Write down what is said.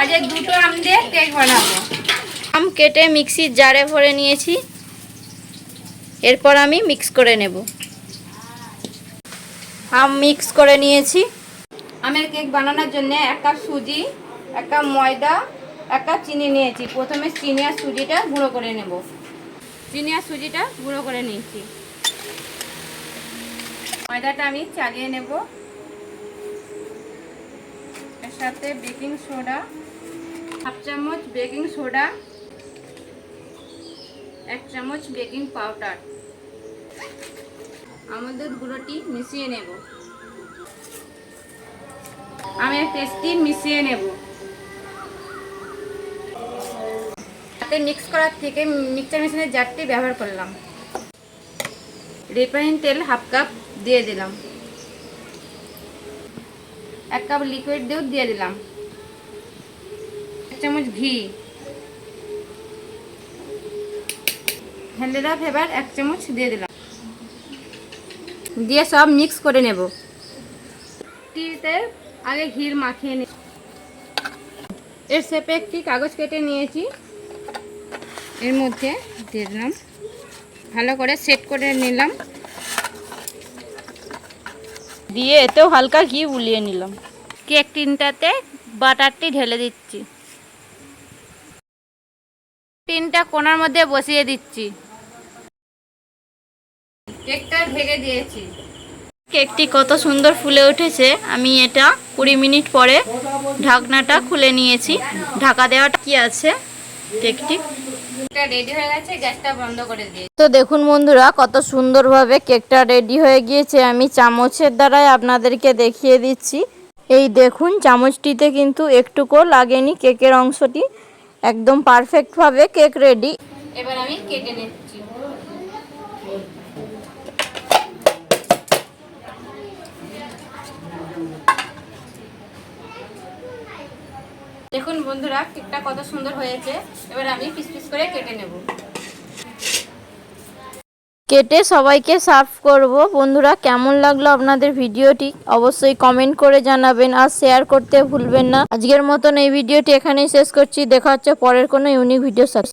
আজ দুটো আম দিয়ে কেক বানাবো। আম কেটে মিক্সির জারে ভরে নিয়েছি, এরপর আমি মিক্স করে নেব। আম মিক্স করে নিয়েছি। আমের কেক বানানোর জন্য 1 কাপ সুজি, 1 কাপ ময়দা, 1 কাপ চিনি নিয়েছি। প্রথমে চিনি আর সুজিটা গুঁড়ো করে নেব। চিনি আর সুজিটা গুঁড়ো করে নিয়েছি। ময়দাটা আমি চালিয়ে নেব। এর সাথে বেকিং সোডা, 1/2 চামচ বেকিং সোডা, 1 চামচ বেকিং পাউডার, আমুল দুধ গুঁড়োটি মিশিয়ে নেব। আমি টেস্টি মিশিয়ে নেব। হাতে মিক্স করার থেকে মিক্সচার মেশিনের জারটি ব্যবহার করলাম। রিফাইন তেল 1/2 কাপ দিয়ে দিলাম। 1 কাপ লিকুইড দুধ দিয়ে দিলাম। 1 চামচ ঘি, ভ্যানিলা ফ্লেভার 1 চামচ দিয়ে দিলাম। দিয়ে সব মিক্স করে নেব। টিতে আগে ঘি মাখিয়ে নেব। এর শেপে একটি কাগজ কেটে নিয়েছি, এর মধ্যে দিয়ে দিলাম। ভালো করে সেট করে নিলাম। দিয়ে এতেও হালকা ঘি বুলিয়ে নিলাম। কেক টিনটাতে বাটারটি ঢেলে দিচ্ছি। টিনটা কোণার মধ্যে বসিয়ে দিচ্ছি। কেকটা ঢেকে দিয়েছি। কেকটি কত সুন্দর ফুলে উঠেছে। আমি এটা 20 মিনিট পরে ঢাকনাটা খুলে নিয়েছি। ঢাকা দেওয়াটা কি আছে, কেকটি রেডি হয়ে গেছে। গ্যাসটা বন্ধ করে দিয়ে তো দেখুন বন্ধুরা, কত সুন্দরভাবে কেকটা রেডি হয়ে গিয়েছে। আমি চামচের দ্বারাই আপনাদেরকে দেখিয়ে দিচ্ছি। এই দেখুন, চামচটিতে কিন্তু একটুকুও লাগেনি কেকের অংশটি। একদম পারফেক্টভাবে কেক রেডি। এবার আমি কেটে নিচ্ছি। দেখুন বন্ধুরা, কেকটা কত সুন্দর হয়েছে। এবার আমি পিস পিস করে কেটে নেব। কেটে সবাইকে সার্ভ করব। বন্ধুরা, কেমন লাগলো আপনাদের ভিডিওটি অবশ্যই কমেন্ট করে জানাবেন, আর শেয়ার করতে ভুলবেন না। আজকের মতন এই ভিডিওটি এখানেই শেষ করছি। দেখা হচ্ছে পরের কোনো ইউনিক ভিডিওর সাথে।